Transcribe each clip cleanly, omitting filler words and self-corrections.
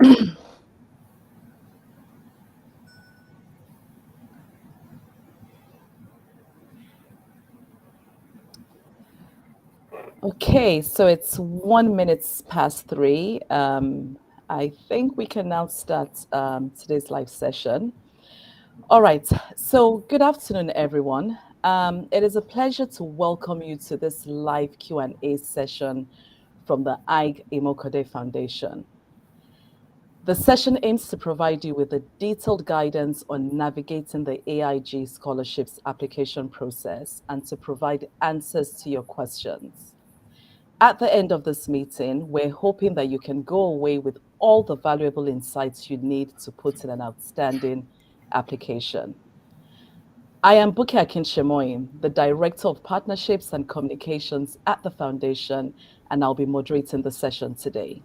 Okay, so it's 1 minute past 3. I think we can now start today's live session. All right, so good afternoon, everyone. It is a pleasure to welcome you to this live Q&A session from the Aig-Imoukhuede Foundation. The session aims to provide you with a detailed guidance on navigating the AIG scholarships application process and to provide answers to your questions. At the end of this meeting, we're hoping that you can go away with all the valuable insights you need to put in an outstanding application. I am Buki Akinshemoyim, the Director of Partnerships and Communications at the Foundation, and I'll be moderating the session today.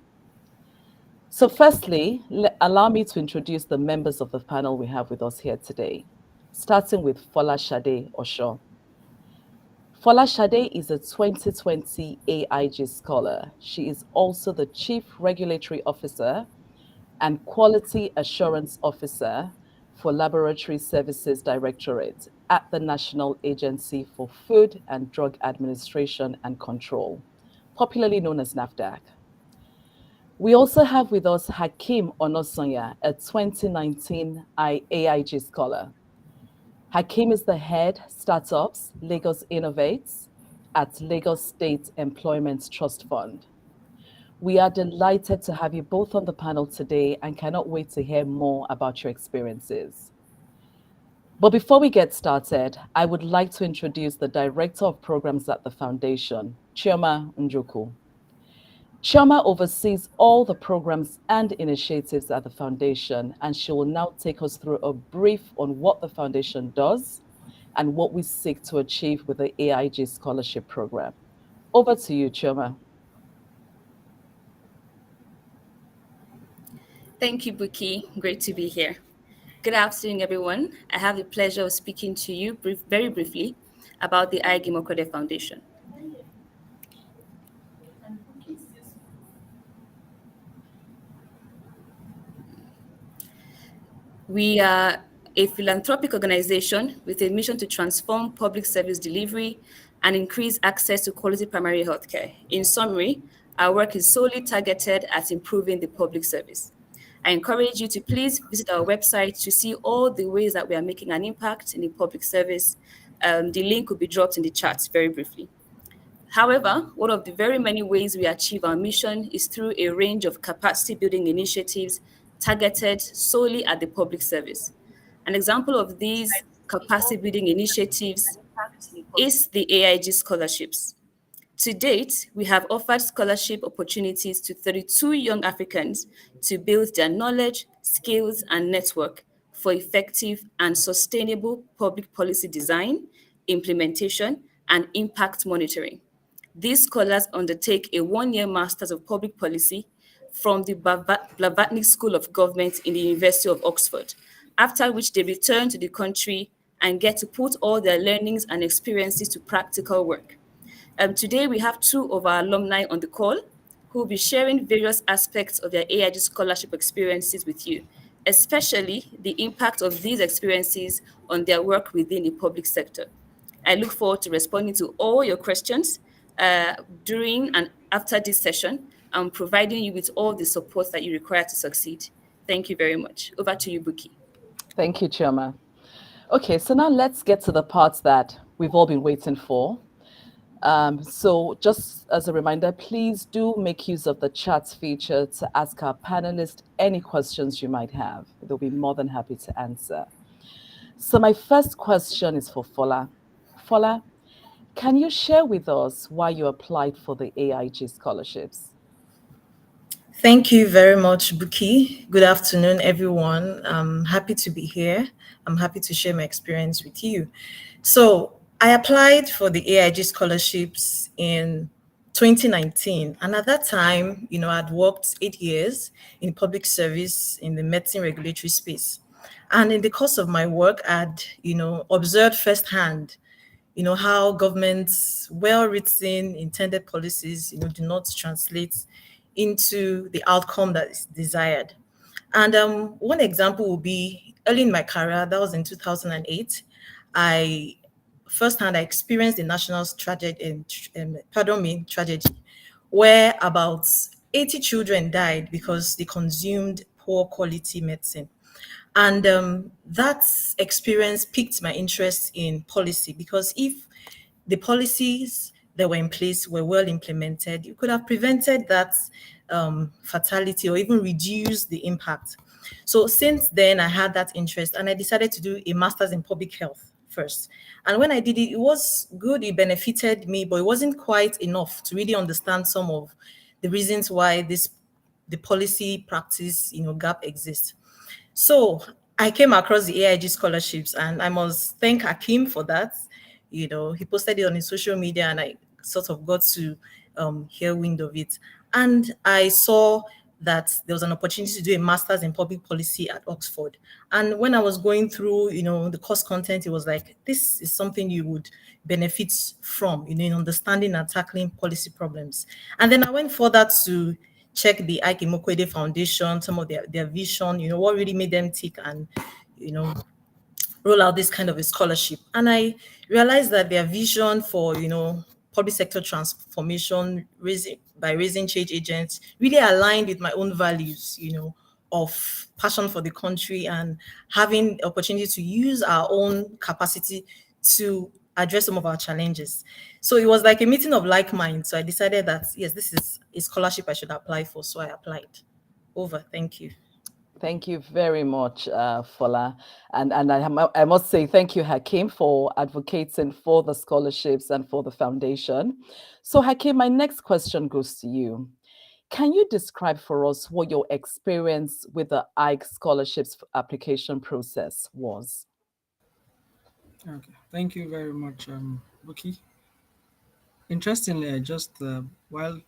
So firstly, allow me to introduce the members of the panel we have with us here today, starting with Folashade Osho. Folashade is a 2020 AIG scholar. She is also the Chief Regulatory Officer and Quality Assurance Officer for Laboratory Services Directorate at the National Agency for Food and Drug Administration and Control, popularly known as NAFDAC. We also have with us Hakeem Onosonya, a 2019 AIG scholar. Hakeem is the head startups Lagos Innovates at Lagos State Employment Trust Fund. We are delighted to have you both on the panel today and cannot wait to hear more about your experiences. But before we get started, I would like to introduce the Director of Programs at the Foundation, Chioma Njoku. Chioma oversees all the programs and initiatives at the Foundation, and she will now take us through a brief on what the Foundation does and what we seek to achieve with the AIG Scholarship Program. Over to you, Chioma. Thank you, Buki. Great to be here. Good afternoon, everyone. I have the pleasure of speaking to you very briefly about the Aig-Imoukhuede Foundation. We are a philanthropic organization with a mission to transform public service delivery and increase access to quality primary healthcare. In summary, our work is solely targeted at improving the public service. I encourage you to please visit our website to see all the ways that we are making an impact in the public service. The link will be dropped in the chat very briefly. However, one of the very many ways we achieve our mission is through a range of capacity building initiatives targeted solely at the public service. An example of these capacity building initiatives is the AIG scholarships. To date, we have offered scholarship opportunities to 32 young Africans to build their knowledge, skills, and network for effective and sustainable public policy design, implementation, and impact monitoring. These scholars undertake a one-year Masters of Public Policy from the Blavatnik School of Government in the University of Oxford, after which they return to the country and get to put all their learnings and experiences to practical work. Today, we have two of our alumni on the call who will be sharing various aspects of their AIG scholarship experiences with you, especially the impact of these experiences on their work within the public sector. I look forward to responding to all your questions during and after this session and providing you with all the support that you require to succeed. Thank you very much. Over to you, Buki. Thank you, Chioma. Okay, so now let's get to the parts that we've all been waiting for. So just as a reminder, please do make use of the chat feature to ask our panelists any questions you might have. They'll be more than happy to answer. So my first question is for Fola. Fola, can you share with us why you applied for the AIG scholarships? Thank you very much, Buki. Good afternoon, everyone. I'm happy to be here. I'm happy to share my experience with you. So I applied for the AIG scholarships in 2019. And at that time, I'd worked 8 years in public service in the medicine regulatory space. And in the course of my work, I'd, observed firsthand, how government's well-written, intended policies, do not translate into the outcome that is desired. And one example would be early in my career, that was in 2008. I firsthand I experienced the national tragedy, tragedy, where about 80 children died because they consumed poor quality medicine. And that experience piqued my interest in policy, because if the policies that were in place were well implemented, you could have prevented that fatality or even reduced the impact. So since then, I had that interest and I decided to do a master's in public health first. And when I did it, it was good, it benefited me, but it wasn't quite enough to really understand some of the reasons why the policy practice, gap exists. So I came across the AIG scholarships and I must thank Hakim for that. He posted it on his social media and I sort of got to hear wind of it. And I saw that there was an opportunity to do a master's in public policy at Oxford. And when I was going through, the course content, it was like, this is something you would benefit from, in understanding and tackling policy problems. And then I went further to check the Aig-Imoukhuede Foundation, some of their vision, what really made them tick and, you know, roll out this kind of a scholarship. And I realized that their vision for, public sector transformation, raising change agents, really aligned with my own values, of passion for the country and having the opportunity to use our own capacity to address some of our challenges. So it was like a meeting of like minds. So I decided that, yes, this is a scholarship I should apply for. So I applied. Over. Thank you. Thank you very much, Fola. And I must say thank you, Hakim, for advocating for the scholarships and for the foundation. So, Hakim, my next question goes to you. Can you describe for us what your experience with the Ike scholarships application process was? Okay, thank you very much, Buki. Interestingly, I just while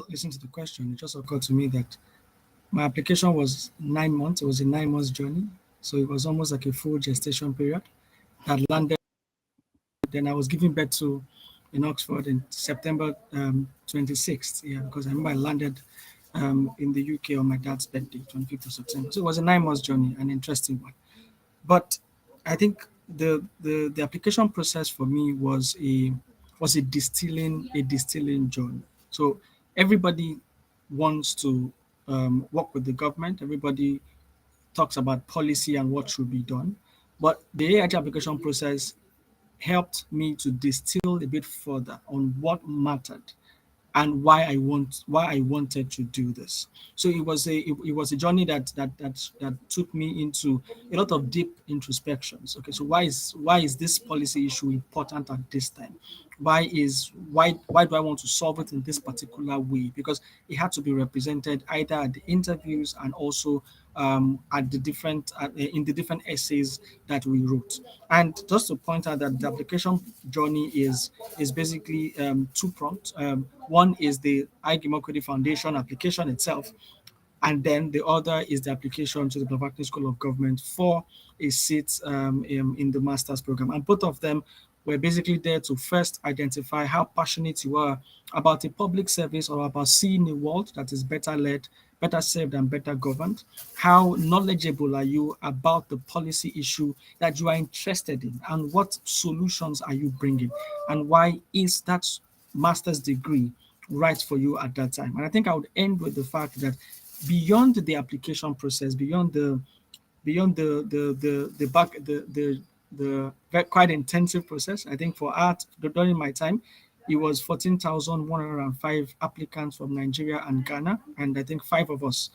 listening to the question, it just occurred to me that my application was 9 months. It was a 9 months journey, so it was almost like a full gestation period. That landed. Then I was giving birth to in Oxford in September 26th. Yeah, because I remember I landed in the UK on my dad's birthday, 25th of September. So it was a 9 months journey, an interesting one. But I think the application process for me was a distilling journey. So everybody wants to work with the government. Everybody talks about policy and what should be done. But the AIT application process helped me to distill a bit further on what mattered and why I wanted to do this. So it was a journey that took me into a lot of deep introspections. Okay, so why is this policy issue important at this time? Why do I want to solve it in this particular way? Because it had to be represented either at the interviews and also at the different in the different essays that we wrote. And just to point out that the application journey is basically two-pronged. One is the Aig-Imoukhuede Foundation application itself, and then the other is the application to the Blavatnik School of Government for a seat in the master's program. And both of them were basically there to first identify how passionate you are about a public service or about seeing a world that is better led, better served, and better governed. How knowledgeable are you about the policy issue that you are interested in, and what solutions are you bringing, and why is that master's degree right for you at that time? And I think I would end with the fact that beyond the application process, beyond the back the very quite intensive process. I think for art during my time, it was 14,105 applicants from Nigeria and Ghana, and I think five of us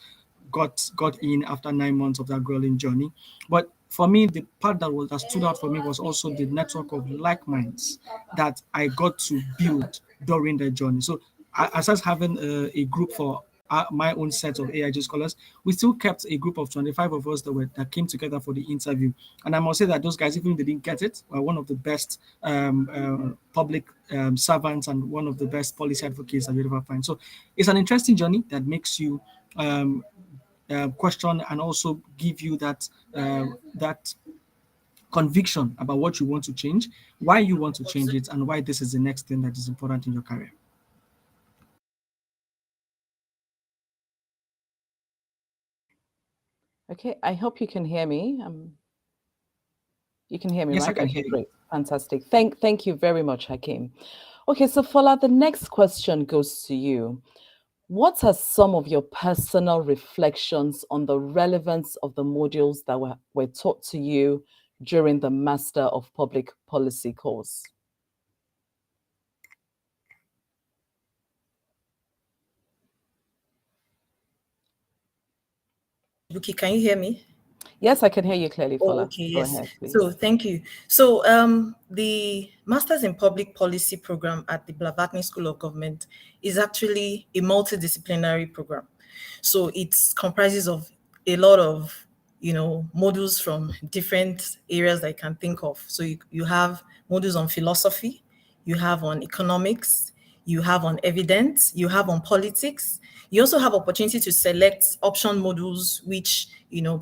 got in after 9 months of that grueling journey. But for me, the part that stood out for me was also the network of like minds that I got to build during the journey. So as us having a group for my own set of AIG scholars, we still kept a group of 25 of us that came together for the interview. And I must say that those guys, even if they didn't get it, were one of the best public servants and one of the best policy advocates that you ever find. So it's an interesting journey that makes you question and also give you that conviction about what you want to change, why you want to change it, and why this is the next thing that is important in your career. Okay, I hope you can hear me. You can hear me, Yes, I right? can Okay, hear you. great. Fantastic. Thank you very much, Hakeem. Okay, so Fola, the next question goes to you. What are some of your personal reflections on the relevance of the modules that were taught to you during the Master of Public Policy course? Buki, can you hear me? Yes, I can hear you clearly, Oh, Fola. okay, Go yes. ahead, So please. thank you. So the Masters in Public Policy program at the Blavatny School of Government is actually a multidisciplinary program. So it comprises of a lot of, modules from different areas that I can think of. So you have modules on philosophy, you have on economics, you have on evidence, you have on politics. You also have opportunity to select option modules which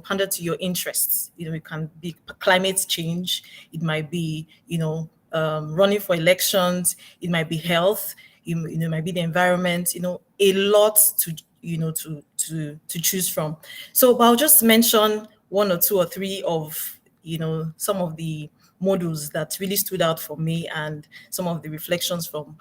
pander to your interests. It can be climate change, it might be running for elections, it might be health, it might be the environment. A lot to to choose from. So, but I'll just mention one or two or three of some of the modules that really stood out for me and some of the reflections from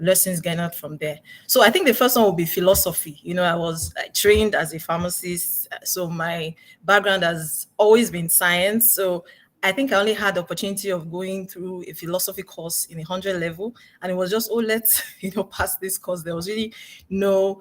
lessons gained from there. So I think the first one will be philosophy. I trained as a pharmacist, so my background has always been science. So I think I only had the opportunity of going through a philosophy course in 100 level, and it was just, oh, let's pass this course. There was really no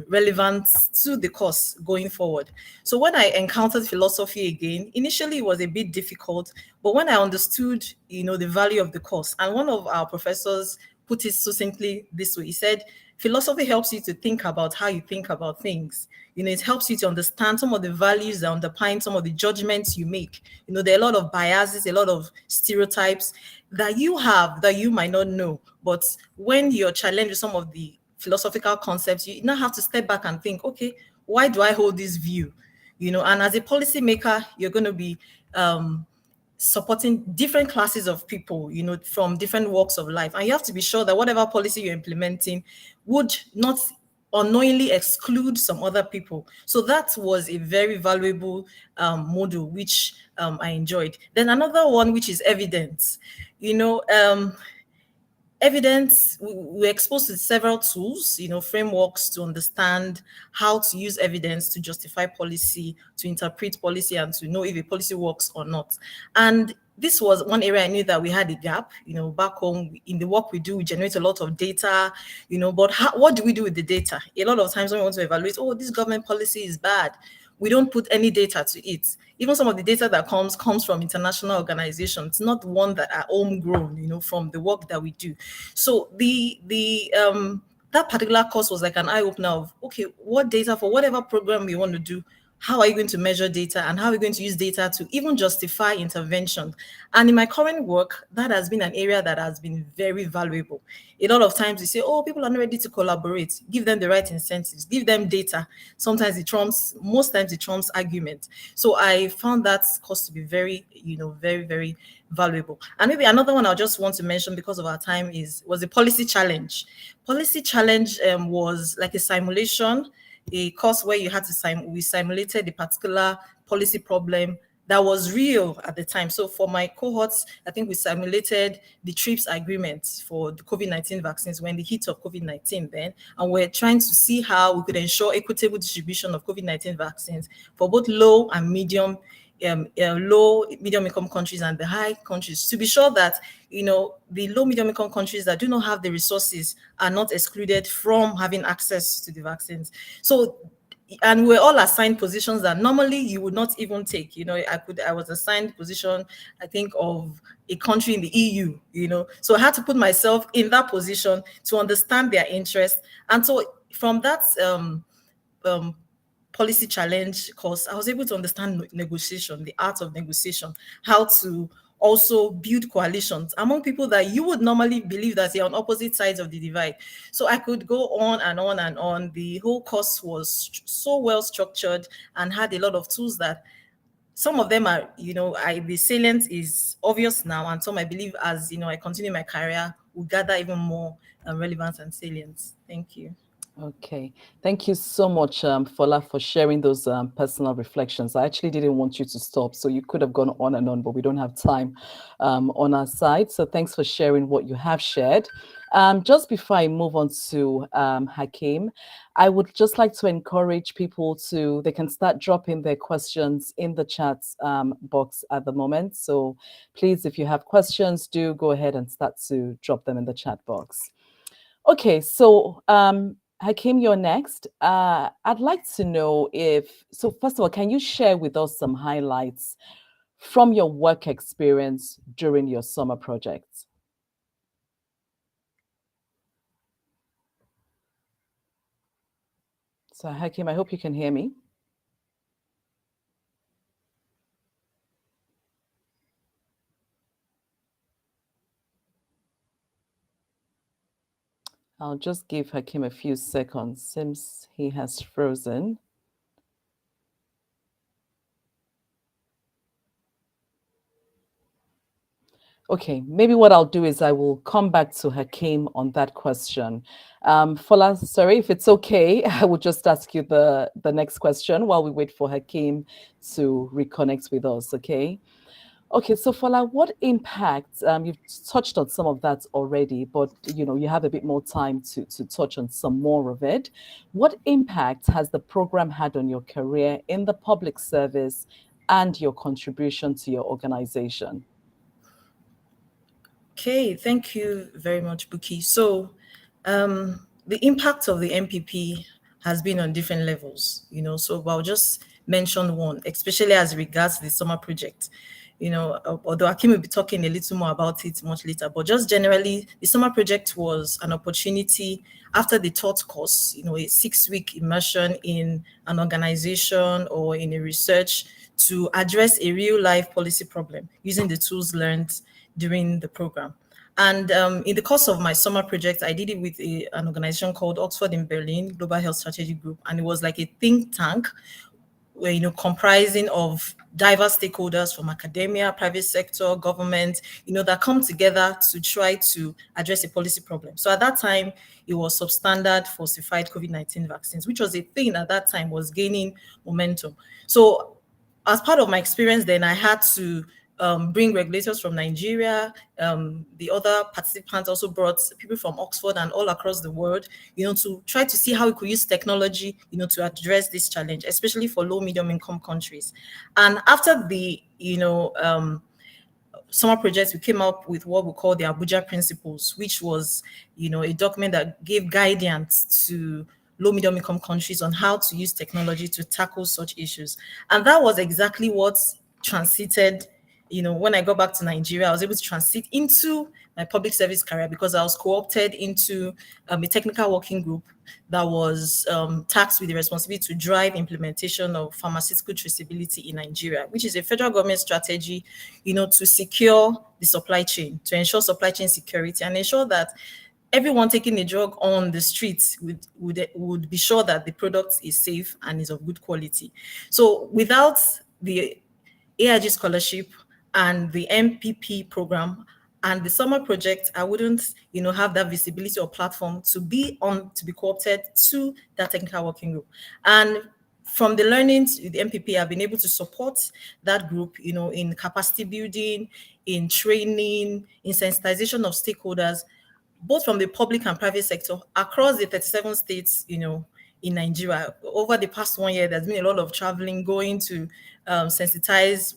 relevance to the course going forward. So when I encountered philosophy again, initially it was a bit difficult, but when I understood, the value of the course, and one of our professors put it succinctly this way, he said, philosophy helps you to think about how you think about things. It helps you to understand some of the values that underpin some of the judgments you make. There are a lot of biases, a lot of stereotypes that you have that you might not know. But when you're challenged with some of the philosophical concepts, you now have to step back and think, okay, why do I hold this view? And as a policymaker, you're going to be supporting different classes of people, from different walks of life. And you have to be sure that whatever policy you're implementing would not unknowingly exclude some other people. So that was a very valuable module, which I enjoyed. Then another one, which is evidence. Evidence, we're exposed to several tools, frameworks to understand how to use evidence to justify policy, to interpret policy, and to know if a policy works or not. And this was one area I knew that we had a gap. Back home in the work we do, we generate a lot of data, but what do we do with the data? A lot of times when we want to evaluate, oh, this government policy is bad, we don't put any data to it. Even some of the data that comes from international organizations, not one that are homegrown, from the work that we do. So the that particular course was like an eye opener of, okay, what data for whatever program we want to do, how are you going to measure data, and how are we going to use data to even justify intervention? And in my current work, that has been an area that has been very valuable. A lot of times we say, oh, people are not ready to collaborate. Give them the right incentives, give them data. Sometimes most times it trumps argument. So I found that course to be very, very, very valuable. And maybe another one I just want to mention because of our time was the policy challenge. Policy challenge was like a simulation, a course where you had to we simulated a particular policy problem that was real at the time. So for my cohorts, I think we simulated the TRIPS agreement for the COVID-19 vaccines when the heat of COVID-19 then, and we're trying to see how we could ensure equitable distribution of COVID-19 vaccines for both low and low, medium income countries and the high countries, to be sure that the low, medium income countries that do not have the resources are not excluded from having access to the vaccines. So, and we're all assigned positions that normally you would not even take. I was assigned position, I think, of a country in the EU, so I had to put myself in that position to understand their interest. And so from that um, policy challenge course, I was able to understand negotiation, the art of negotiation, how to also build coalitions among people that you would normally believe that they're on opposite sides of the divide. So I could go on and on and on. The whole course was so well structured and had a lot of tools that some of them are, the salient is obvious now, and some I believe as I continue my career will gather even more relevance and salience. Thank you. Okay. Thank you so much, Fola, for sharing those personal reflections. I actually didn't want you to stop, so you could have gone on and on, but we don't have time on our side. So thanks for sharing what you have shared. Just before I move on to Hakeem, I would just like to encourage people to, they can start dropping their questions in the chat box at the moment. So please, if you have questions, do go ahead and start to drop them in the chat box. Okay, so Hakeem, you're next. I'd like to know if, so first of all, can you share with us some highlights from your work experience during your summer projects? So Hakeem, I hope you can hear me. I'll just give Hakeem a few seconds since he has frozen. Okay, maybe what I'll do is I will come back to Hakeem on that question. Fola, sorry, if it's okay, I will just ask you the next question while we wait for Hakeem to reconnect with us, okay? Okay, so Fola, what impact, you've touched on some of that already, but you have a bit more time to touch on some more of it. What impact has the program had on your career in the public service and your contribution to your organization? Okay, thank you very much, Buki. So, the impact of the MPP has been on different levels, So, I'll just mention one, especially as regards the summer project. Although Akim will be talking a little more about it much later, but just generally, the summer project was an opportunity after the taught course, a 6-week immersion in an organization or in a research to address a real life policy problem using the tools learned during the program. And in the course of my summer project, I did it with an organization called Oxford in Berlin, Global Health Strategy Group. And it was like a think tank where, comprising of diverse stakeholders from academia, private sector, government, that come together to try to address a policy problem. So at that time, it was substandard falsified COVID-19 vaccines, which was a thing at that time was gaining momentum. So as part of my experience then, I had to bring regulators from Nigeria. The other participants also brought people from Oxford and all across the world, to try to see how we could use technology, to address this challenge, especially for low, medium income countries. And after the, summer projects, we came up with what we call the Abuja Principles, which was, a document that gave guidance to low middle income countries on how to use technology to tackle such issues. And that was exactly what transited, when I got back to Nigeria, I was able to transit into my public service career because I was co-opted into a technical working group that was tasked with the responsibility to drive implementation of pharmaceutical traceability in Nigeria, which is a federal government strategy, to secure the supply chain, to ensure supply chain security and ensure that everyone taking a drug on the streets would be sure that the product is safe and is of good quality. So without the AIG scholarship and the MPP program and the summer project, I wouldn't, have that visibility or platform to be co-opted to that technical working group. And from the learnings with the MPP, I've been able to support that group, in capacity building, in training, in sensitization of stakeholders, both from the public and private sector across the 37 states, in Nigeria. Over the past 1 year, there's been a lot of traveling, going to sensitize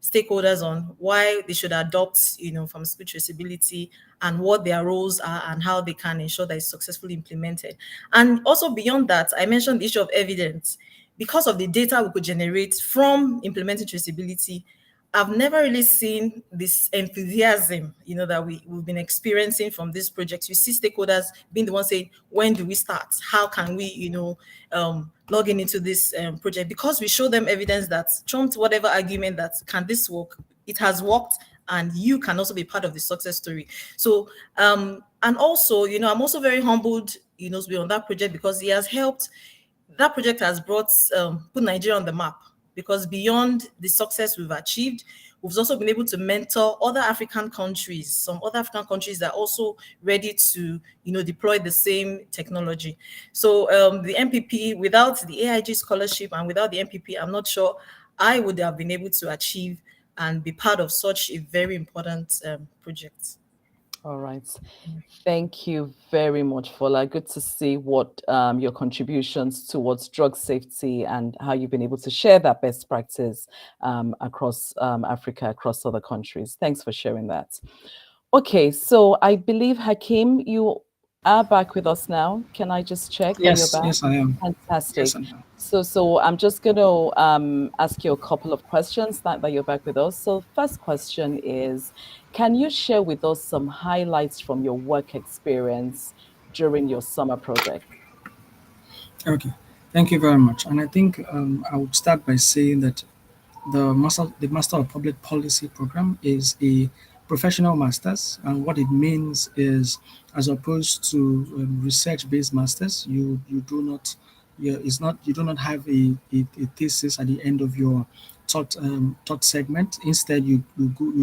stakeholders on why they should adopt, pharmaceutical traceability and what their roles are and how they can ensure that it's successfully implemented. And also beyond that, I mentioned the issue of evidence. Because of the data we could generate from implementing traceability, I've never really seen this enthusiasm, that we've been experiencing from this project. You see stakeholders being the ones saying, when do we start? How can we, log into this project? Because we show them evidence that trumped whatever argument that can this work, it has worked, and you can also be part of the success story. So, and also, I'm also very humbled, to be on that project because he has helped. That project has put Nigeria on the map, because beyond the success we've achieved, we've also been able to mentor other African countries, some other African countries that are also ready to, deploy the same technology. So the MPP, without the AIG scholarship and without the MPP, I'm not sure I would have been able to achieve and be part of such a very important project. All right. Thank you very much, Fola. Good to see what your contributions towards drug safety and how you've been able to share that best practice across Africa, across other countries. Thanks for sharing that. Okay, so I believe Hakeem, you are back with us now. Can I just check that you're Yes, back? yes, I am. Yes, Fantastic. I am. So I'm just going to ask you a couple of questions that you're back with us. So first question is, can you share with us some highlights from your work experience during your summer project? Okay, thank you very much. And I think I would start by saying that the Master of Public Policy program is a professional master's, and what it means is, as opposed to research-based masters, you do not it's not you do not have a thesis at the end of your thought segment. Instead, you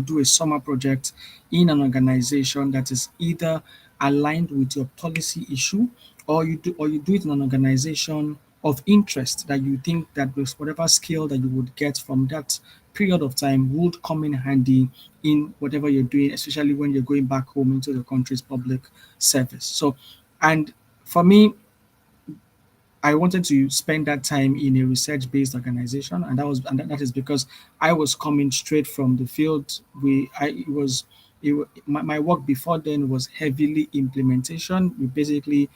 do a summer project in an organization that is either aligned with your policy issue, or you do it in an organization of interest that you think that with whatever skill that you would get from that period of time would come in handy in whatever you're doing, especially when you're going back home into the country's public service. So, and for me, I wanted to spend that time in a research-based organization, and that is because I was coming straight from the field. My work before then was heavily implementation. We basically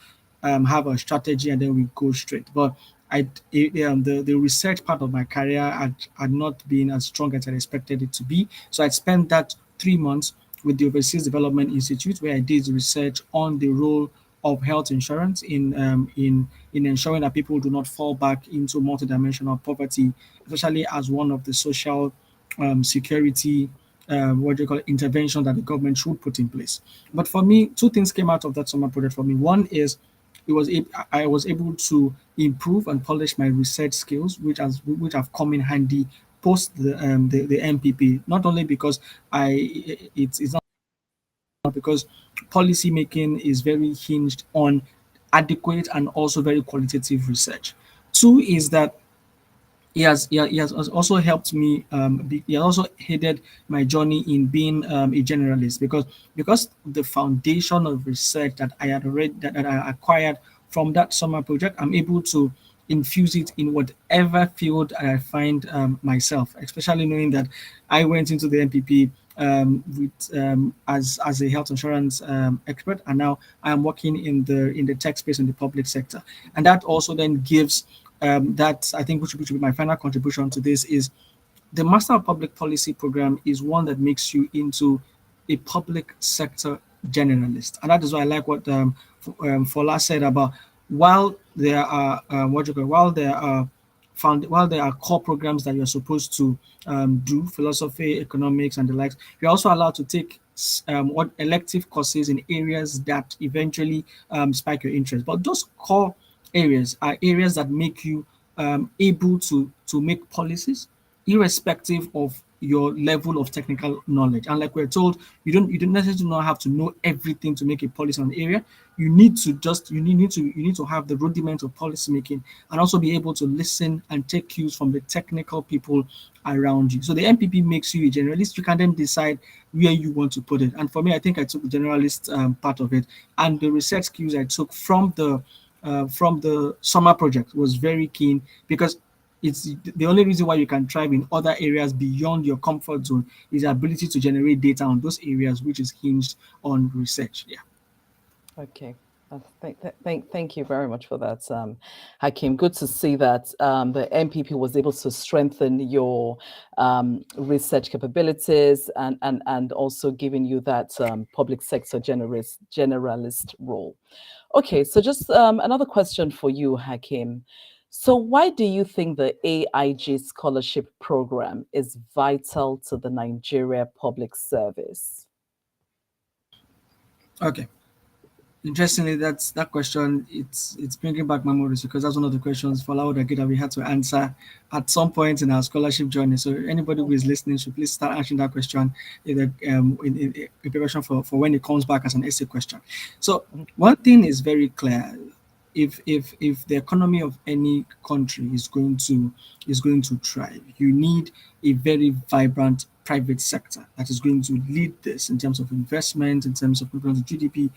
have a strategy and then we go straight. But the research part of my career had not been as strong as I expected it to be. So I spent that 3 months with the Overseas Development Institute, where I did research on the role of health insurance in ensuring that people do not fall back into multidimensional poverty, especially as one of the social security what do you call it, intervention that the government should put in place. But for me, two things came out of that summer project for me. One is I was able to improve and polish my research skills, which have come in handy post the MPP. Not only because it's not because policy making is very hinged on adequate and also very qualitative research. Two is that he has also helped me. He has also aided my journey in being a generalist, because the foundation of research that I had already that I acquired from that summer project, I'm able to infuse it in whatever field I find myself. Especially knowing that I went into the NPP as a health insurance expert, and now I am working in the tech space in the public sector, and that also then gives that I think which will be my final contribution to this is the Master of Public Policy program is one that makes you into a public sector generalist, and that is why I like what Fola said about while there are while there are while there are core programs that you're supposed to do, philosophy, economics, and the likes, you're also allowed to take what elective courses in areas that eventually spike your interest. But those core areas are areas that make you able to make policies irrespective of your level of technical knowledge. And like we're told, you don't necessarily not have to know everything to make a policy on an area. You need to have the rudiments of policy making and also be able to listen and take cues from the technical people around you. So the MPP makes you a generalist. You can then decide where you want to put it. And for me, I think I took the generalist part of it, and the research skills I took from the summer project was very keen, because it's the only reason why you can thrive in other areas beyond your comfort zone is the ability to generate data on those areas, which is hinged on research. Yeah. Okay. Thank you very much for that, Hakim. Good to see that the MPP was able to strengthen your research capabilities and also giving you that public sector generalist role. Okay, so just another question for you, Hakim. So why do you think the AIG scholarship program is vital to the Nigeria public service? Okay. Interestingly, that's that question. It's bringing back memories because that's one of the questions for Laudagi that we had to answer at some point in our scholarship journey. So anybody who is listening should please start answering that question in in preparation for when it comes back as an essay question. So one thing is very clear: if the economy of any country is going to thrive, you need a very vibrant private sector that is going to lead this in terms of investment, in terms of GDP.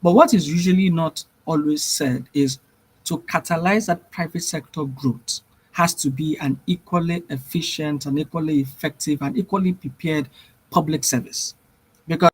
But what is usually not always said is to catalyze that private sector growth has to be an equally efficient and equally effective and equally prepared public service. Because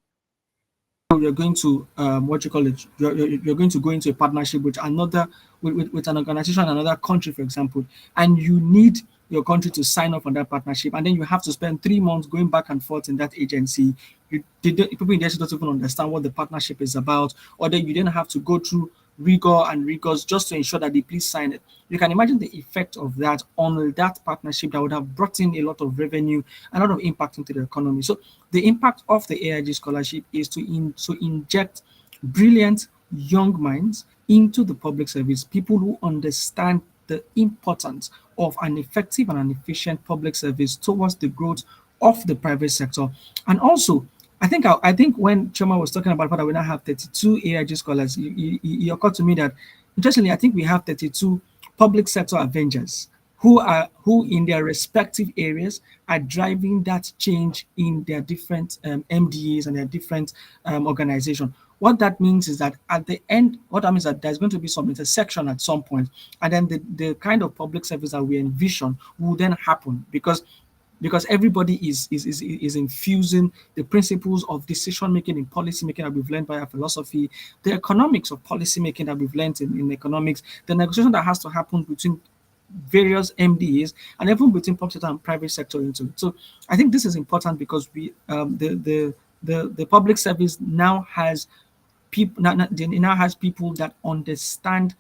you're going to what you call it you're going to go into a partnership with another with an organization in another country, for example, and you need your country to sign up on that partnership, and then you have to spend 3 months going back and forth in that agency. People in the agency don't even understand what the partnership is about, or then you then have to go through rigor and rigors just to ensure that they please sign it. You can imagine the effect of that on that partnership that would have brought in a lot of revenue, a lot of impact into the economy. So the impact of the AIG scholarship is to inject brilliant young minds into the public service, people who understand the importance of an effective and an efficient public service towards the growth of the private sector. And also, I think when Choma was talking about the fact that we now have 32 AIG scholars, it occurred to me that interestingly, I think we have 32 public sector avengers who in their respective areas are driving that change in their different MDAs and their different organization. What that means is that at the end, what that means is that there's going to be some intersection at some point, and then the kind of public service that we envision will then happen because everybody is infusing the principles of decision making in policy making that we've learned by our philosophy, the economics of policy making that we've learned in economics, the negotiation that has to happen between various MDAs and even between public sector and private sector into it. So I think this is important because we the public service now has people now has people that understand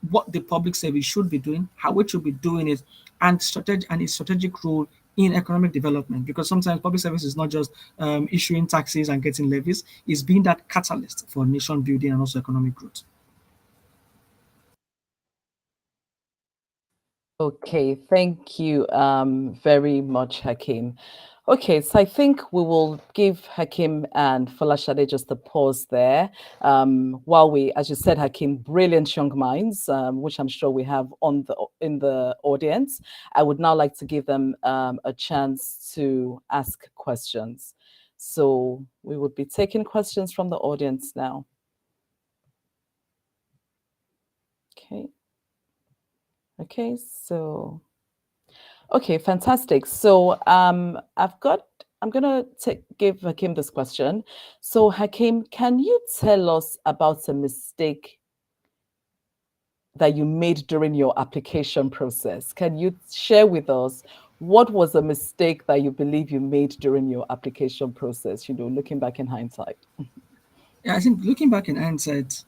what the public service should be doing, how it should be doing it, and its strategic role in economic development. Because sometimes public service is not just issuing taxes and getting levies; it's being that catalyst for nation building and also economic growth. Okay, thank you very much, Hakim. Okay, so I think we will give Hakim and Folashade just a pause there. While we, as you said, Hakim, brilliant young minds, which I'm sure we have in the audience. I would now like to give them a chance to ask questions. So we would be taking questions from the audience now. Okay. Okay, so okay, fantastic. So I'm gonna give Hakim this question. So Hakim, can you tell us about a mistake that you made during your application process? Can you share with us what was a mistake that you believe you made during your application process, looking back in hindsight? Yeah, I think looking back in hindsight,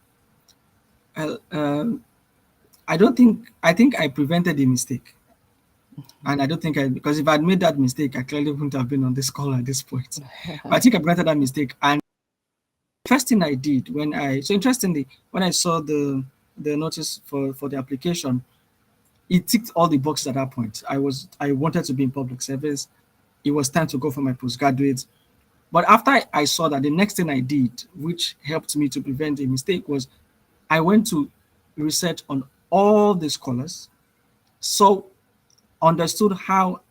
I, um, I don't think I think I prevented the mistake. And I don't think because if I'd made that mistake, I clearly wouldn't have been on this call at this point. But I think I prevented that mistake. And the first thing I did so interestingly, when I saw the notice for the application, it ticked all the boxes at that point. I wanted to be in public service. It was time to go for my postgraduate. But after I saw that, the next thing I did, which helped me to prevent a mistake, was I went to research on all the scholars. So understood how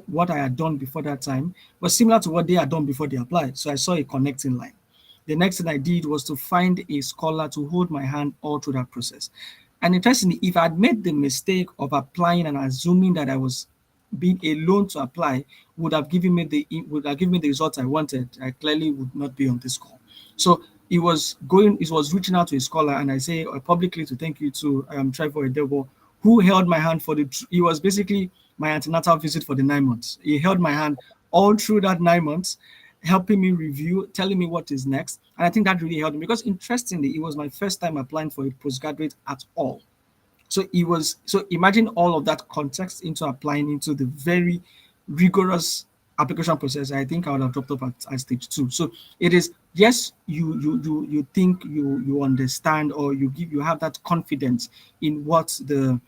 what I had done before that time was similar to what they had done before they applied. So I saw a connecting line. The next thing I did was to find a scholar to hold my hand all through that process. And interestingly, if I'd made the mistake of applying and assuming that I was being alone to apply, would have given me the result I wanted, I clearly would not be on this call. So it was reaching out to a scholar, and I say publicly to thank you to Trevor Edebo, who held my hand he was basically my antenatal visit for the 9 months. He held my hand all through that 9 months, helping me review, telling me what is next. And I think that really helped me because interestingly, it was my first time applying for a postgraduate at all. So imagine all of that context into applying into the very rigorous application process. I think I would have dropped off at stage 2. So it is yes, you think you understand, or you have that confidence in what the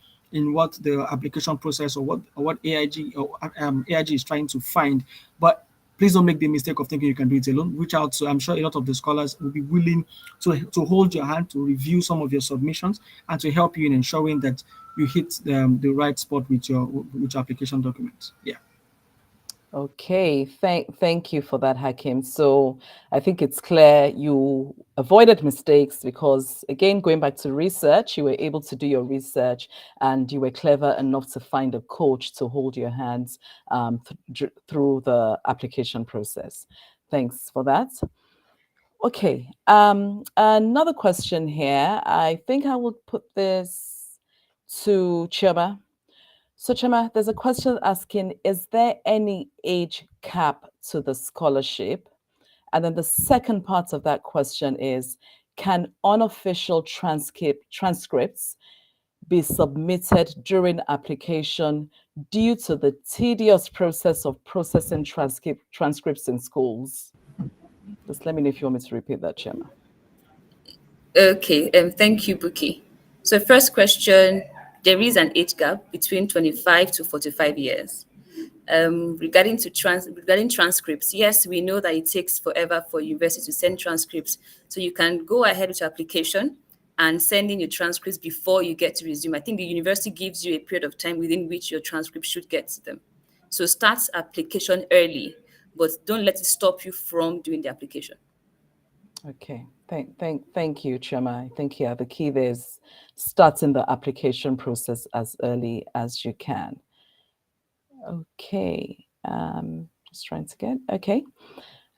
application process, or what AIG is trying to find. But please don't make the mistake of thinking you can do it alone. Reach out to, I'm sure a lot of the scholars will be willing to hold your hand, to review some of your submissions, and to help you in ensuring that you hit the right spot with your application documents. Yeah. Okay, thank you for that, Hakim. So I think it's clear you avoided mistakes because, again, going back to research, you were able to do your research and you were clever enough to find a coach to hold your hands through the application process. Thanks for that. Okay, another question here. I think I would put this to Chioma. So, Chema, there's a question asking, is there any age cap to the scholarship? And then the second part of that question is, can unofficial transcripts be submitted during application due to the tedious process of processing transcripts in schools? Just let me know if you want me to repeat that, Chema. Okay, thank you, Buki. So first question, there is an age gap between 25 to 45 years. Regarding transcripts, yes, we know that it takes forever for university to send transcripts. So you can go ahead with your application and send in your transcripts before you get to resume. I think the university gives you a period of time within which your transcript should get to them. So start application early, but don't let it stop you from doing the application. Okay, thank you, Chema. I think, yeah, the key there is starting the application process as early as you can. Okay, just trying to get, okay.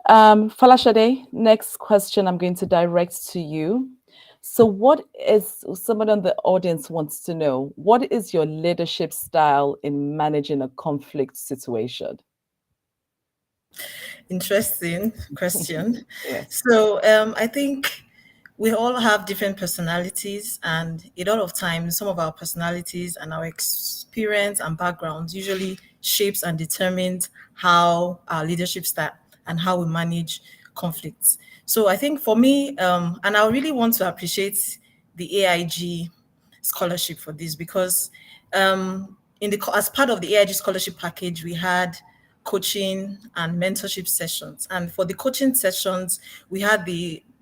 Falashade, next question I'm going to direct to you. So what is, someone on the audience wants to know, what is your leadership style in managing a conflict situation? Interesting question. Yes. So I think we all have different personalities, and a lot of times, some of our personalities and our experience and backgrounds usually shapes and determines how our leadership style and how we manage conflicts. So I think for me, and I really want to appreciate the AIG scholarship for this, because as part of the AIG scholarship package, we had coaching and mentorship sessions. And for the coaching sessions, we had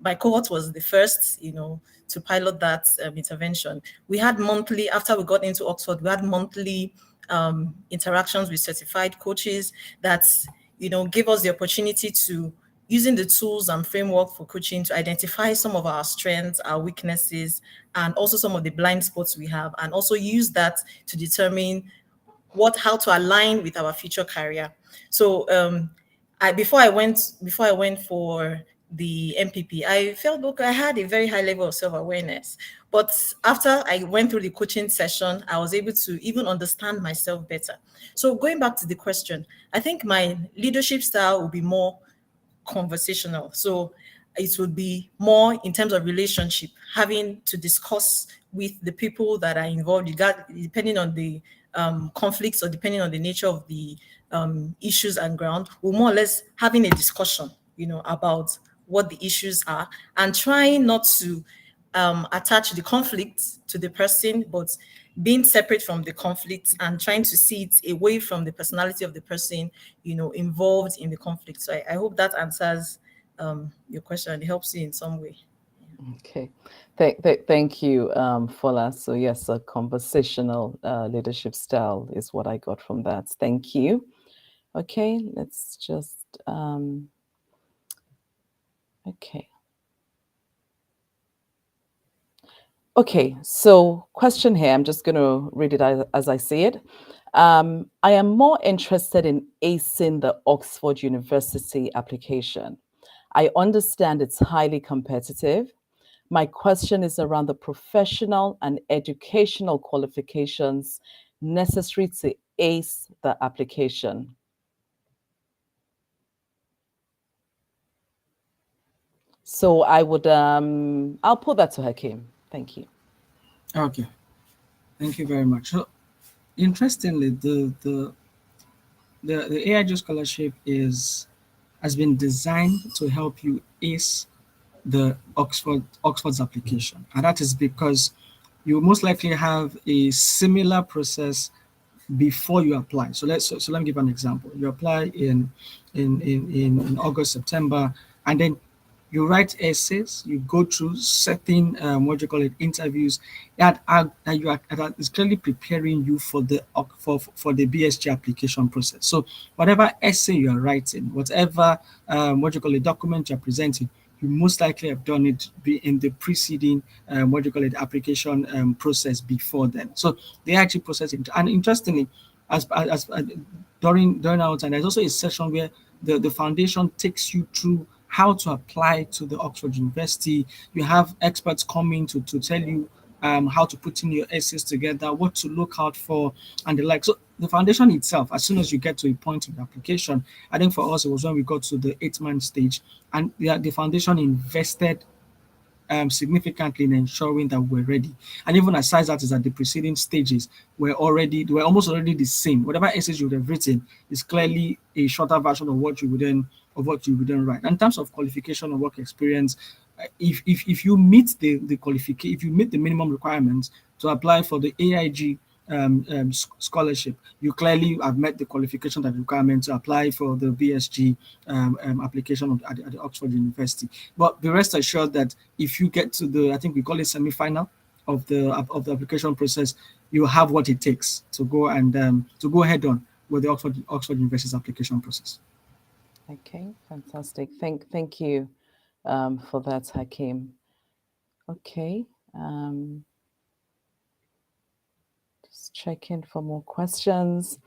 my cohort was the first, to pilot that intervention. We had monthly, after we got into Oxford, we had monthly interactions with certified coaches that, gave us the opportunity to, using the tools and framework for coaching, to identify some of our strengths, our weaknesses, and also some of the blind spots we have, and also use that to determine how to align with our future career. So before I went for the MPP, I felt, look, I had a very high level of self-awareness. But after I went through the coaching session, I was able to even understand myself better. So going back to the question, I think my leadership style will be more conversational. So it would be more in terms of relationship, having to discuss with the people that are involved, depending on the conflicts or depending on the nature of the issues and ground. We're more or less having a discussion, about what the issues are, and trying not to attach the conflict to the person, but being separate from the conflict and trying to see it away from the personality of the person, involved in the conflict. So I hope that answers your question and it helps you in some way. Okay, thank you, Fola. So yes, a conversational leadership style is what I got from that. Thank you. Okay, let's just, okay. Okay, so question here, I'm just going to read it as I see it. I am more interested in acing the Oxford University application. I understand it's highly competitive. My question is around the professional and educational qualifications necessary to ace the application. So I would, I'll put that to Hakim. Thank you. Okay. Thank you very much. So, interestingly, the AIG scholarship has been designed to help you is the Oxford's application, and that is because you most likely have a similar process before you apply. So let me give an example. You apply in August, September, and then you write essays, you go through certain what you call it interviews that is clearly preparing you for the BSG application process. So whatever essay you are writing, whatever what you call it document you're presenting, you most likely have done it be in the preceding what you call it application process before then. So they actually process it. And interestingly, as during our time, there's also a session where the foundation takes you through how to apply to the Oxford University. You have experts coming to tell you how to put in your essays together, what to look out for, and the like. So the foundation itself, as soon as you get to a point in the application, I think for us it was when we got to the 8-month stage, and the foundation invested significantly in ensuring that we're ready. And even aside that is that the preceding stages were almost already the same. Whatever essays you would have written is clearly a shorter version of what you would then write. And in terms of qualification or work experience, if you meet the qualification, if you meet the minimum requirements to apply for the AIG scholarship, you clearly have met the qualification and requirement to apply for the BSG application at the Oxford University. But be rest assured that if you get to I think we call it semi-final of the application process, you have what it takes to go head on with the Oxford University's application process. Okay, fantastic. Thank you for that, Hakeem. Okay. Just checking for more questions.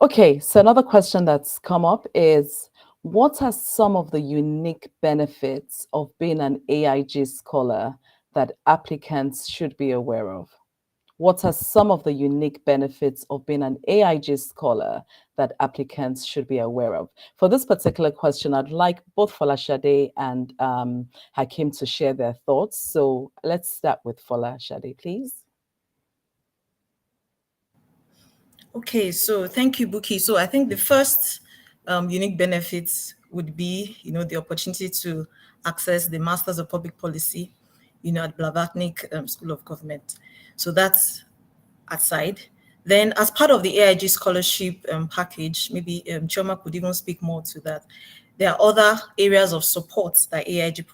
Okay, so another question that's come up is, what are some of the unique benefits of being an AIG scholar that applicants should be aware of? What are some of the unique benefits of being an AIG scholar that applicants should be aware of? For this particular question, I'd like both Folashade and Hakeem to share their thoughts. So let's start with Folashade, please. Okay, so thank you, Buki. So I think the first unique benefits would be, the opportunity to access the Masters of Public Policy, at Blavatnik School of Government. So that's aside. Then, as part of the AIG scholarship package, maybe Chioma could even speak more to that. There are other areas of support that AIG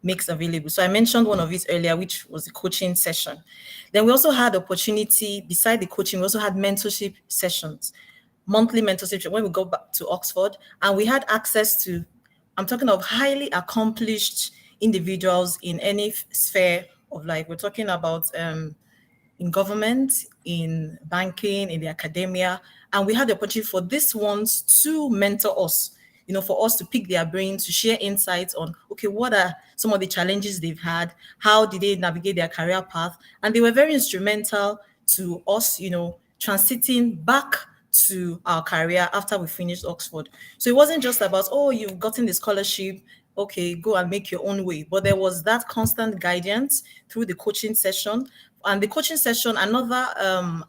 makes available. So I mentioned one of it earlier, which was the coaching session. Then we also had opportunity, beside the coaching, we also had mentorship sessions, monthly mentorship when we go back to Oxford, and we had access to, I'm talking of highly accomplished individuals in any sphere of life. We're talking about in government, in banking, in the academia, and we had the opportunity for these ones to mentor us, for us to pick their brains, to share insights on, okay, what are some of the challenges they've had? How did they navigate their career path? And they were very instrumental to us, transiting back to our career after we finished Oxford. So it wasn't just about, oh, you've gotten the scholarship, okay, go and make your own way. But there was that constant guidance through the coaching session. And the coaching session, another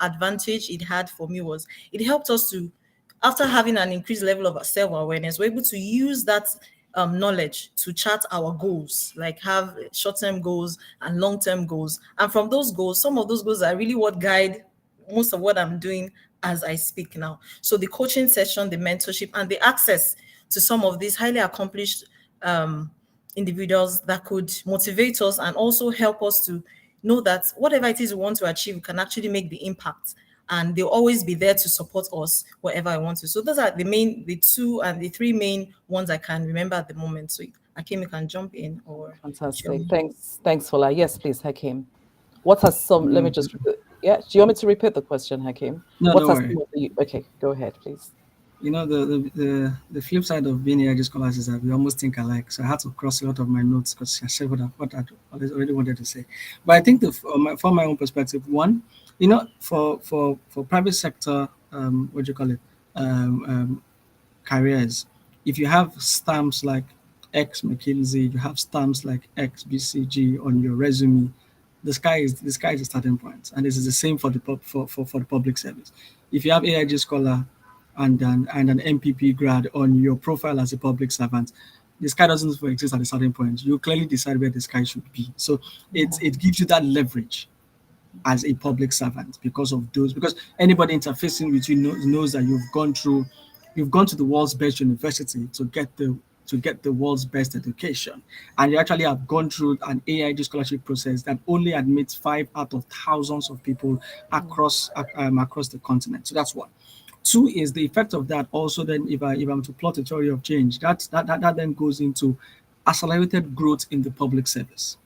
advantage it had for me was it helped us to, after having an increased level of self-awareness, we're able to use that knowledge to chart our goals, like have short-term goals and long-term goals. And from those goals, some of those goals are really what guide most of what I'm doing as I speak now. So the coaching session, the mentorship, and the access to some of these highly accomplished individuals that could motivate us and also help us to know that whatever it is we want to achieve, we can actually make the impact, and they'll always be there to support us wherever I want to. So those are the two and the three main ones I can remember at the moment. So Hakeem, you can jump in or fantastic. Thanks, Fola. Yes, please, Hakeem. What are some? Let me just repeat. Yeah, do you want me to repeat the question, Hakeem? No, what don't are worry. Some of the, okay, go ahead, please. The flip side of being AIG scholars is that we almost think alike. So I had to cross a lot of my notes because I shared what I already wanted to say. But I think from my own perspective, one, for private sector, what do you call it, careers, if you have stamps like ex McKinsey, you have stamps like ex BCG on your resume, the sky is the starting point, and this is the same for the for the public service. If you have AIG scholar and an MPP grad on your profile as a public servant, the sky doesn't exist at a certain point. You clearly decide where the sky should be. So it gives you that leverage as a public servant because of those, because anybody interfacing with you knows that you've gone to the world's best university to get the world's best education, and you actually have gone through an AIG scholarship process that only admits 5 out of thousands of people across the continent. So that's one. Two is the effect of that. Also, then if I'm to plot a theory of change, that then goes into accelerated growth in the public service,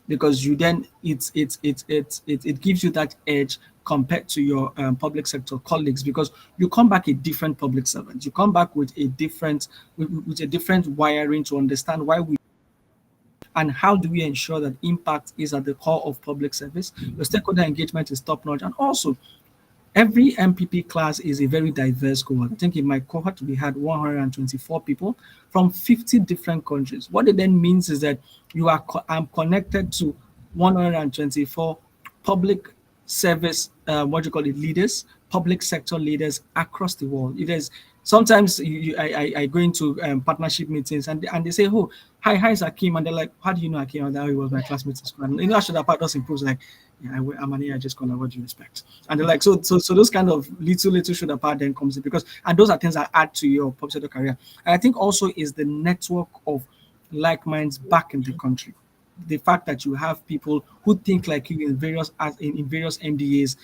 because you then it gives you that edge compared to your public sector colleagues, because you come back a different public servant. You come back with with a different wiring to understand why we, and how do we ensure that impact is at the core of public service. Your stakeholder engagement is top notch, and also every MPP class is a very diverse cohort. I think in my cohort, we had 124 people from 50 different countries. What it then means is that I'm connected to 124 public service, what you call it, leaders, public sector leaders across the world. It is sometimes I go into partnership meetings, and they say, "Oh, hi, is Akim," and they're like, "How do you know Akim?" And he was my classmate in school. And actually, that part does improve. Like, yeah, I'm an AI just scholar. What do you expect? And they're like, so those kind of little shoulder part then comes in, because and those are things that add to your public sector career. And I think also is the network of like minds back in the country. The fact that you have people who think like you in various MDAs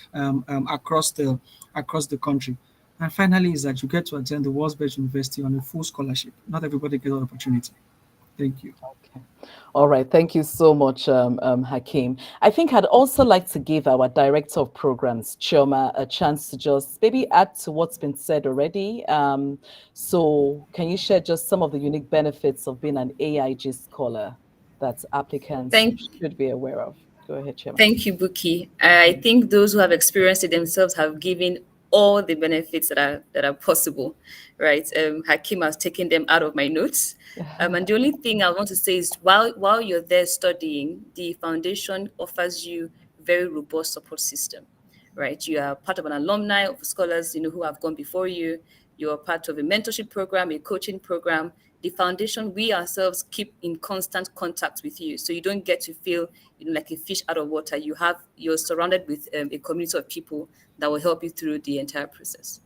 across the country. And finally, is that you get to attend the world's best university on a full scholarship. Not everybody gets that opportunity. Thank you. Okay. All right. Thank you so much, Hakeem. I think I'd also like to give our Director of Programs, Chioma, a chance to just maybe add to what's been said already. So can you share just some of the unique benefits of being an AIG scholar that applicants Thank should be aware of? Go ahead, Chioma. Thank you, Buki. I think those who have experienced it themselves have given all the benefits that are possible, right? Hakim has taken them out of my notes. And the only thing I want to say is while you're there studying, the foundation offers you very robust support system, right? You are part of an alumni of scholars, who have gone before you. You are part of a mentorship program, a coaching program. The foundation, we ourselves keep in constant contact with you, so you don't get to feel like a fish out of water. You're surrounded with a community of people that will help you through the entire process.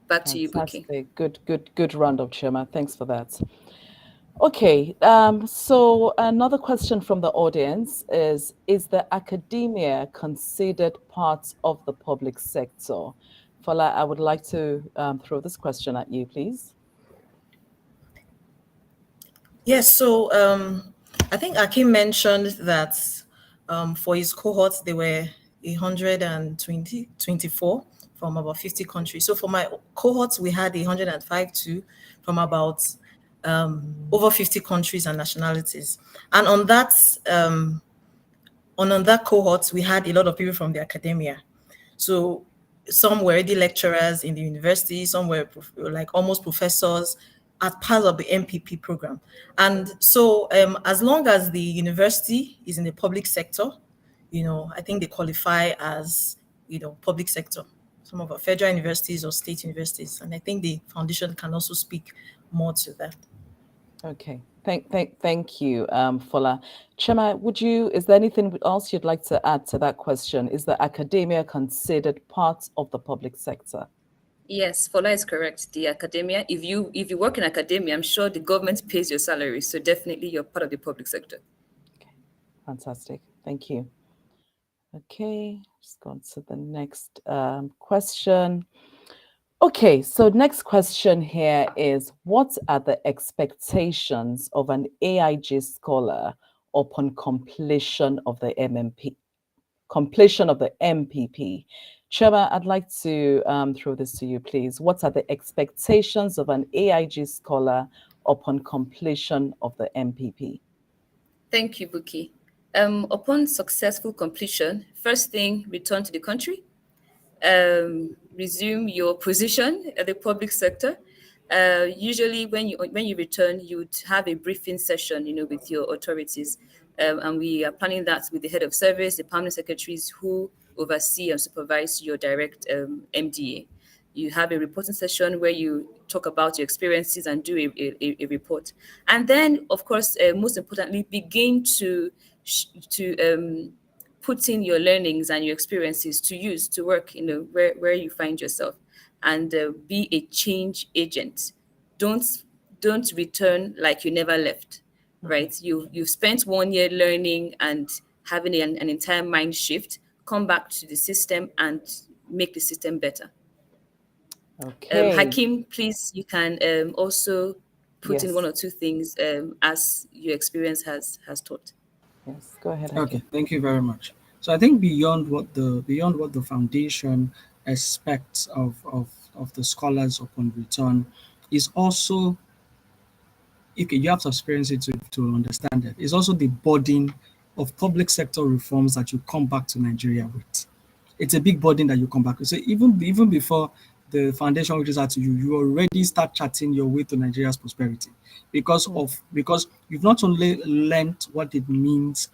Back to you, Buki. Fantastic. Good roundup, Chioma. Thanks for that. Okay, so another question from the audience is the academia considered part of the public sector? Fola, I would like to throw this question at you, please. Yes, so I think Akim mentioned that for his cohorts, there were 124 from about 50 countries. So for my cohorts, we had 105 too, from about over 50 countries and nationalities. And on that cohort, we had a lot of people from the academia. So some were already lecturers in the university, some were like almost professors as part of the MPP program. And so as long as the university is in the public sector, I think they qualify as, public sector, some of our federal universities or state universities. And I think the foundation can also speak more to that. Okay, thank you, Fola. Chema, is there anything else you'd like to add to that question? Is the academia considered part of the public sector? Yes, Fola is correct. The academia, if you work in academia, I'm sure the government pays your salary. So definitely you're part of the public sector. Okay, fantastic. Thank you. Okay, just go on to the next question. Okay, so next question here is, what are the expectations of an AIG scholar upon completion of the MPP? Trevor, I'd like to throw this to you, please. What are the expectations of an AIG scholar upon completion of the MPP? Thank you, Buki. Upon successful completion, first thing, return to the country. Resume your position at the public sector. Usually, when you return, you would have a briefing session, with your authorities, and we are planning that with the head of service, the permanent secretaries who oversee and supervise your direct MDA. You have a reporting session where you talk about your experiences and do a report. And then, of course, most importantly, begin to put in your learnings and your experiences to use to work, where you find yourself, and be a change agent. Don't don't return like you never left, right? You've spent 1 year learning and having an entire mind shift. Come back to the system and make the system better. Okay. Hakeem, please, you can also put in one Yes. or two things as your experience has taught. Yes. Go ahead, Okay, Hakim. thank you very much. So I think beyond what the foundation expects of the scholars upon return is also, okay, you have to experience it to understand it. It's also the burden of public sector reforms that you come back to Nigeria with. It's a big burden that you come back with. So even before the foundation reaches out to you, you already start charting your way to Nigeria's prosperity because you've not only learned what it means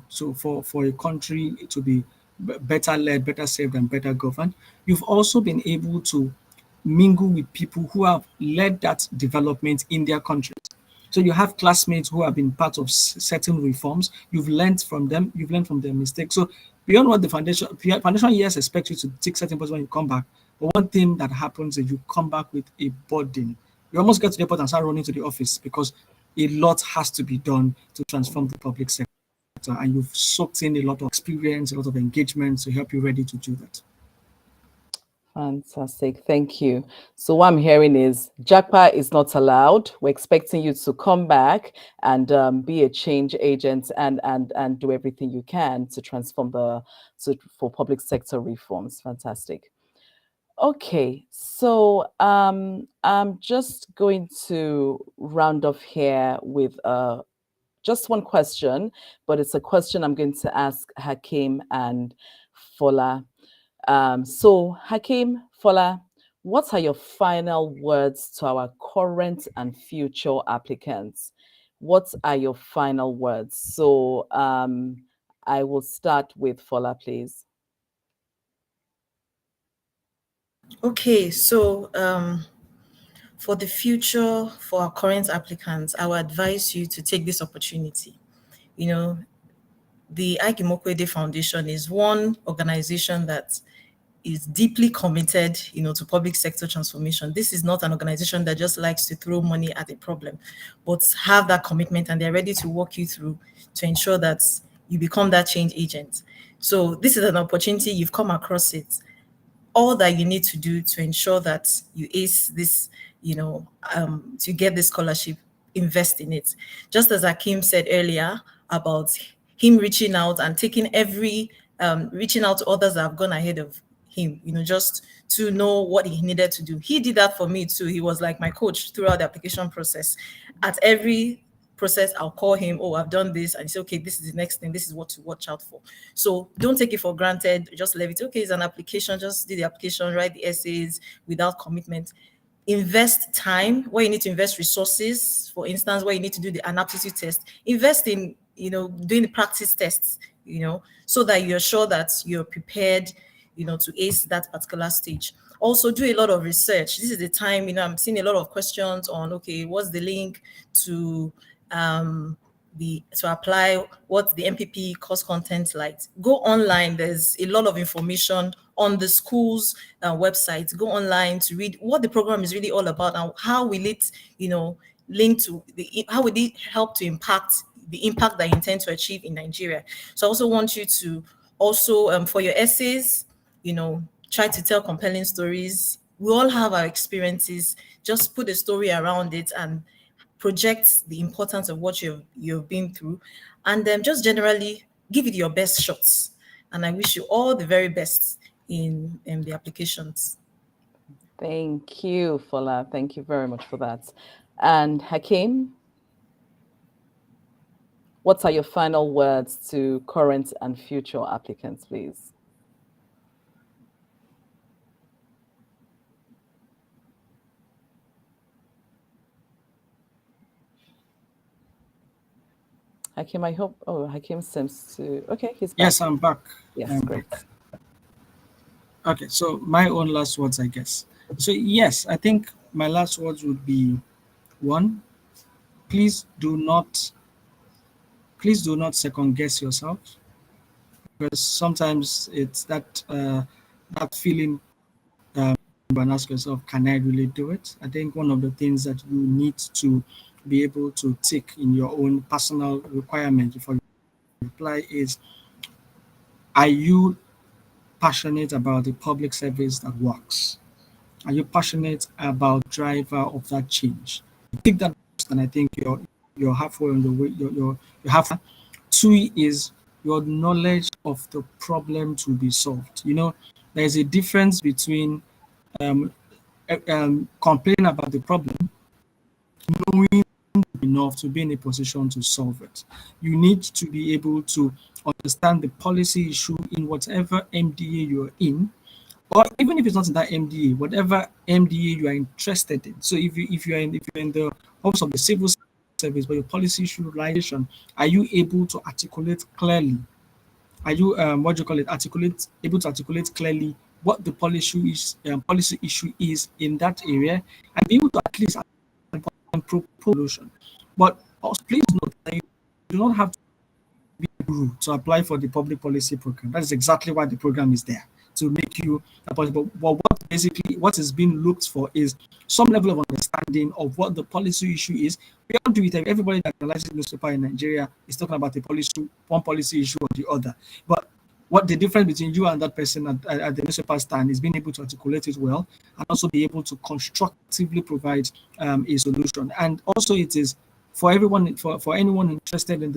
for a country to be better led, better served, and better governed. You've also been able to mingle with people who have led that development in their countries. So you have classmates who have been part of certain reforms. You've learned from them. You've learned from their mistakes. So beyond what the foundation years expect you to take certain points when you come back, but one thing that happens is you come back with a burden. You almost get to the airport and start running to the office because a lot has to be done to transform the public sector, and you've soaked in a lot of experience, a lot of engagement to help you ready to do that. Fantastic. Thank you. So what I'm hearing is Jackpot is not allowed. We're expecting you to come back and be a change agent and do everything you can to transform for public sector reforms. Fantastic. Okay, so I'm just going to round off here with just one question, but it's a question I'm going to ask Hakim and Fola. So, Hakim, Fola, what are your final words to our current and future applicants? What are your final words? So, I will start with Fola, please. Okay, so for the future, for our current applicants, I would advise you to take this opportunity. You know, the Aig-Imoukhuede Foundation is one organization that is deeply committed, to public sector transformation. This is not an organization that just likes to throw money at a problem, but have that commitment, and they're ready to walk you through to ensure that you become that change agent. So this is an opportunity, you've come across it. All that you need to do to ensure that you ace this, to get this scholarship, invest in it. Just as Akim said earlier about him reaching out and taking reaching out to others that have gone ahead of him, just to know what he needed to do. He did that for me too. He was like my coach throughout the application process. At every process, I'll call him, oh, I've done this, and he said, okay, this is the next thing, this is what to watch out for. So don't take it for granted, just leave it. Okay, it's an application, just do the application, write the essays without commitment. Invest time where you need to invest resources. For instance, where you need to do an aptitude test, invest in doing the practice tests, so that you're sure that you're prepared, to ace that particular stage. Also, do a lot of research. This is the time, I'm seeing a lot of questions on, okay, what's the link to to apply, what's the MPP course content like. Go online. There's a lot of information on the school's website. Go online to read what the program is really all about and how will it, link to how will it help to impact the impact that you intend to achieve in Nigeria. So I also want you to also, for your essays, try to tell compelling stories. We all have our experiences. Just put a story around it and project the importance of what you've been through, and then just generally give it your best shots. And I wish you all the very best in the applications. Thank you, Fola. Thank you very much for that. And Hakim, what are your final words to current and future applicants, please? Hakim, I hope. Oh, Hakim seems to. Okay, he's back. Yes, I'm back. Yes, I'm great. back. Okay, so my own last words, I guess. So yes, I think my last words would be one, please do not second guess yourself, because sometimes it's that feeling, and ask yourself, can I really do it? I think one of the things that you need to be able to tick in your own personal requirement before you apply is, are you passionate about the public service that works? Are you passionate about driver of that change? Pick that first, and I think you're halfway on the way. You're half. Two is your knowledge of the problem to be solved. There's a difference between um, complaining about the problem, knowing enough to be in a position to solve it. You need to be able to understand the policy issue in whatever MDA you're in, or even if it's not in that MDA, whatever MDA you are interested in. So if you're in the office of the civil service, but your policy issue realization, are you able to articulate clearly? Are you what do you call it? Able to articulate clearly what the policy issue is in that area, and be able to at least propose solution. But also, please note that you do not have be a guru to apply for the public policy program. That is exactly why the program is there, to make you a possible. But what is being looked for is some level of understanding of what the policy issue is. We all do it. Everybody that analyzes newspaper in Nigeria is talking about one policy issue or the other. But what the difference between you and that person at the newspaper stand is being able to articulate it well, and also be able to constructively provide a solution. And also, it is for everyone, for anyone interested in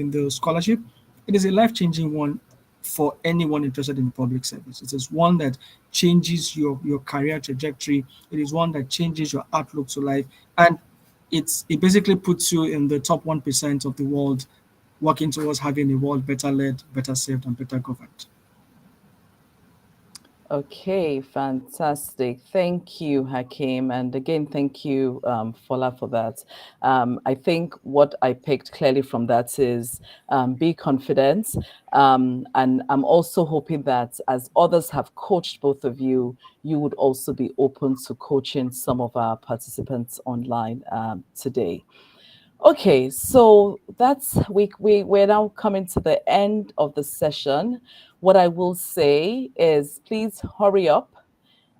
the scholarship, it is a life-changing one for anyone interested in public service. It is one that changes your career trajectory. It is one that changes your outlook to life, and it basically puts you in the top 1% of the world, working towards having a world better led, better served, and better governed. Okay, fantastic. Thank you, Hakeem. And again, thank you, Fola, for that. I think what I picked clearly from that is be confident. And I'm also hoping that as others have coached both of you, you would also be open to coaching some of our participants online today. Okay, so we're now coming to the end of the session. What I will say is please hurry up,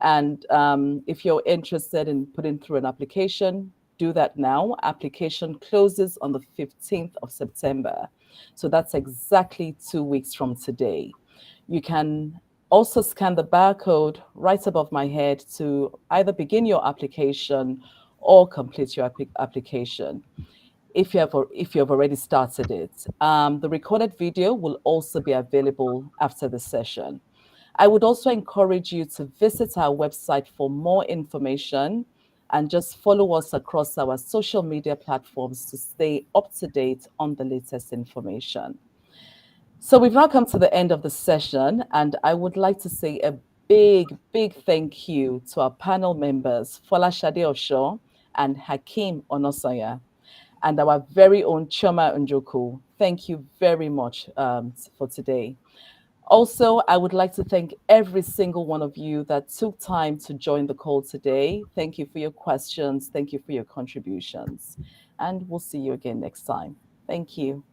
and if you're interested in putting through an application, do that now. Application closes on the 15th of September. So that's exactly 2 weeks from today. You can also scan the barcode right above my head to either begin your application or complete your application if you have already started it. The recorded video will also be available after the session. I would also encourage you to visit our website for more information and just follow us across our social media platforms to stay up to date on the latest information. So we've now come to the end of the session, and I would like to say a big thank you to our panel members, Fola Shade Osho and Hakeem Onosanya, and our very own Choma Njoku. Thank you very much for today. Also, I would like to thank every single one of you that took time to join the call today. Thank you for your questions. Thank you for your contributions. And we'll see you again next time. Thank you.